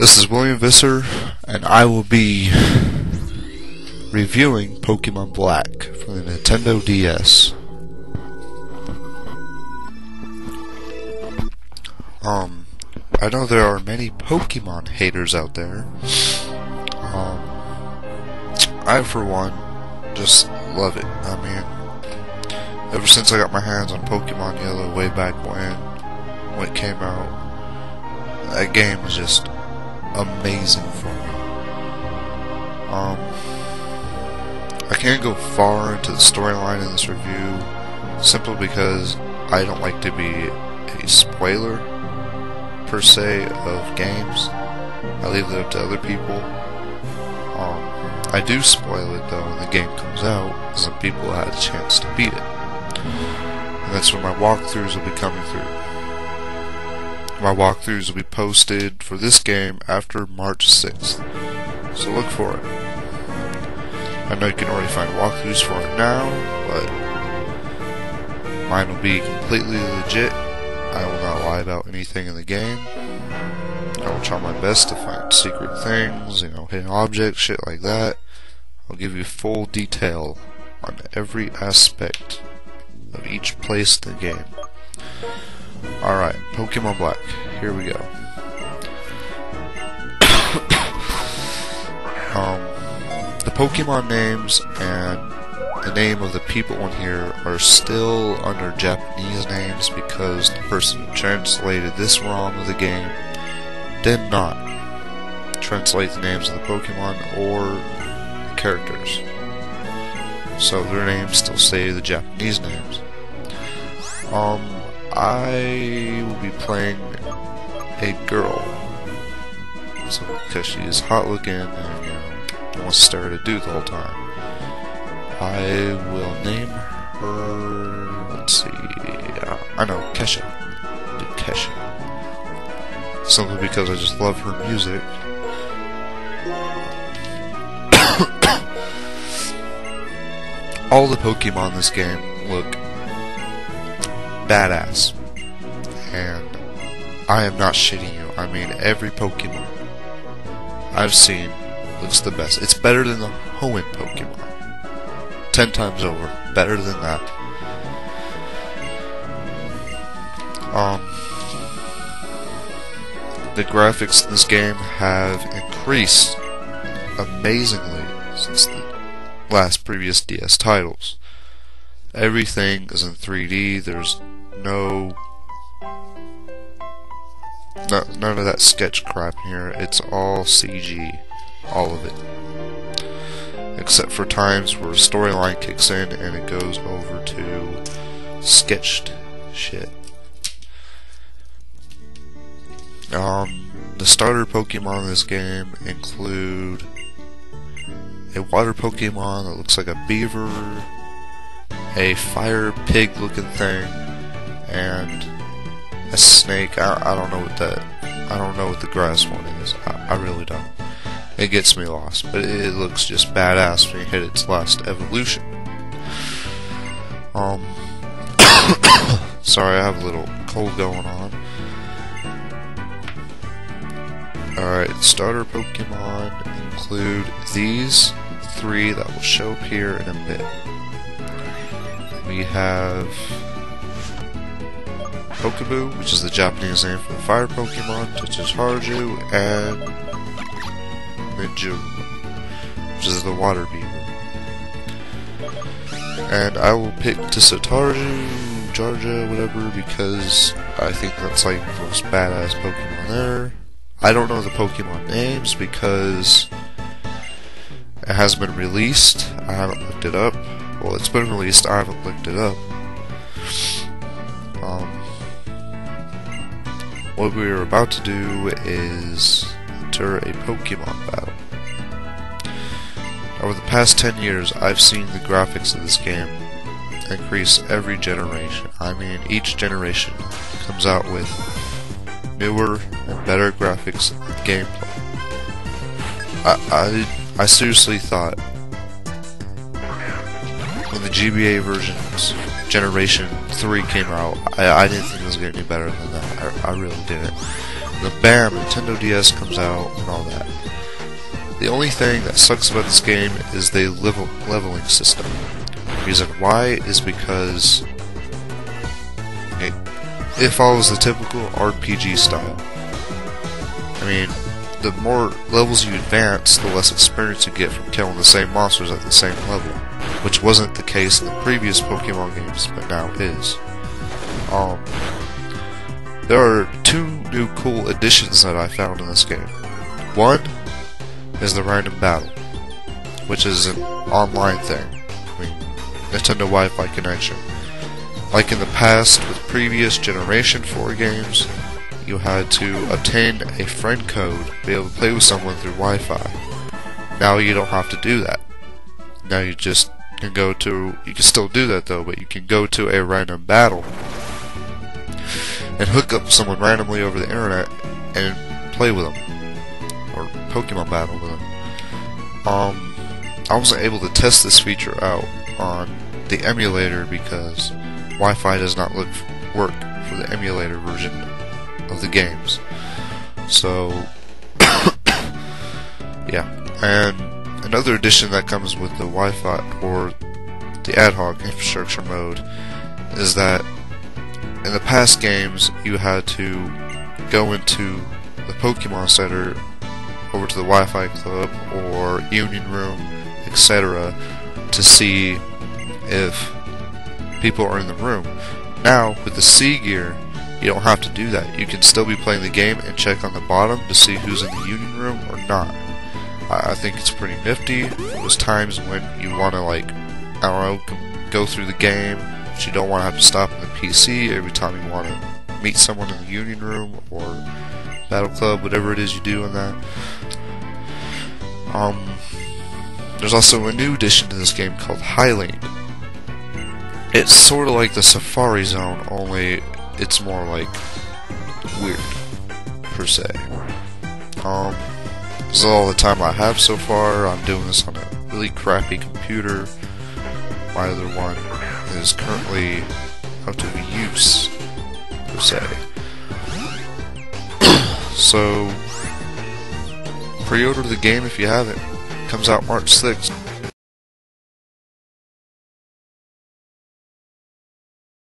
This is William Visser, and I will be reviewing Pokemon Black for the Nintendo DS. I know there are many Pokemon haters out there. I, for one, just love it. I mean, ever since I got my hands on Pokemon Yellow way back when it came out, that game was just amazing for me. I can't go far into the storyline in this review simply because I don't like to be a spoiler per se of games. I leave that up to other people. I do spoil it though when the game comes out, some people had a chance to beat it. And that's when my walkthroughs will be coming through. My walkthroughs will be posted for this game after March 6th, so look for it. I know you can already find walkthroughs for it now, but mine will be completely legit. I will not lie about anything in the game. I will try my best to find secret things, hidden objects, shit like that. I'll give you full detail on every aspect of each place in the game. Alright, Pokemon Black. Here we go. The Pokemon names and the name of the people in here are still under Japanese names because the person who translated this ROM of the game did not translate the names of the Pokemon or the characters. So their names still say the Japanese names. I will be playing a girl, so because she is hot looking and wants to stare at a dude the whole time. I will name her. Let's see. I know Kesha. Do Kesha. Simply because I just love her music. All the Pokemon in this game look badass, and I am not shitting you. I mean, every Pokemon I've seen looks the best. It's better than the Hoenn Pokemon. 10 times over. Better than that. The graphics in this game have increased amazingly since the last previous DS titles. Everything is in 3D. There's none of that sketch crap here. It's all CG. All of it. Except for times where a storyline kicks in and it goes over to sketched shit. The starter Pokemon in this game include a water Pokemon that looks like a beaver, a fire pig looking thing, and a snake. I don't know what the grass one is. I really don't. It gets me lost, but it looks just badass when you hit its last evolution. Sorry, I have a little cold going on. Alright, starter Pokemon include these 3 that will show up here in a bit. We have Pokeboo, which is the Japanese name for the fire Pokemon, such as Harju, and Minju, which is the water beaver. And I will pick Tissatarju, Jarja, whatever, because I think that's like the most badass Pokemon there. I don't know the Pokemon names because it hasn't been released. I haven't looked it up. Well, it's been released, I haven't looked it up. What we are about to do is enter a Pokemon battle. Over the past 10 years, I've seen the graphics of this game increase every generation. I mean, each generation comes out with newer and better graphics and gameplay. I seriously thought when the GBA versions Generation 3 came out, I didn't think it was going to be better than that. I really didn't. then bam, Nintendo DS comes out and all that. The only thing that sucks about this game is the leveling system. The reason why is because it follows the typical RPG style. I mean, the more levels you advance, the less experience you get from killing the same monsters at the same level, which wasn't the case in the previous Pokemon games, but now is. There are two new cool additions that I found in this game. One is the random battle, which is an online thing. I mean, Nintendo Wi-Fi connection. Like in the past with previous Generation 4 games, you had to obtain a friend code to be able to play with someone through Wi-Fi. Now you don't have to do that. Now you just can go to, you can still do that though, but you can go to a random battle and hook up someone randomly over the internet and play with them, or Pokemon battle with them. I wasn't able to test this feature out on the emulator because Wi-Fi does not work for the emulator version of the games. So, yeah. And another addition that comes with the Wi-Fi, or the ad hoc infrastructure mode, is that in the past games you had to go into the Pokemon Center, over to the Wi-Fi Club or Union Room, etc., to see if people are in the room. Now, with the C gear, you don't have to do that. You can still be playing the game and check on the bottom to see who's in the Union Room or not. I think it's pretty nifty. There's times when you want to, like, I don't know, go through the game, but you don't want to have to stop in the PC every time you want to meet someone in the Union Room or Battle Club, whatever it is you do in that. There's also a new addition to this game called Hylane. It's sort of like the Safari Zone, only it's more like weird, per se. This is all the time I have so far. I'm doing this on a really crappy computer. My other one is currently out of use, per se. So, pre-order the game if you haven't. It comes out March 6th.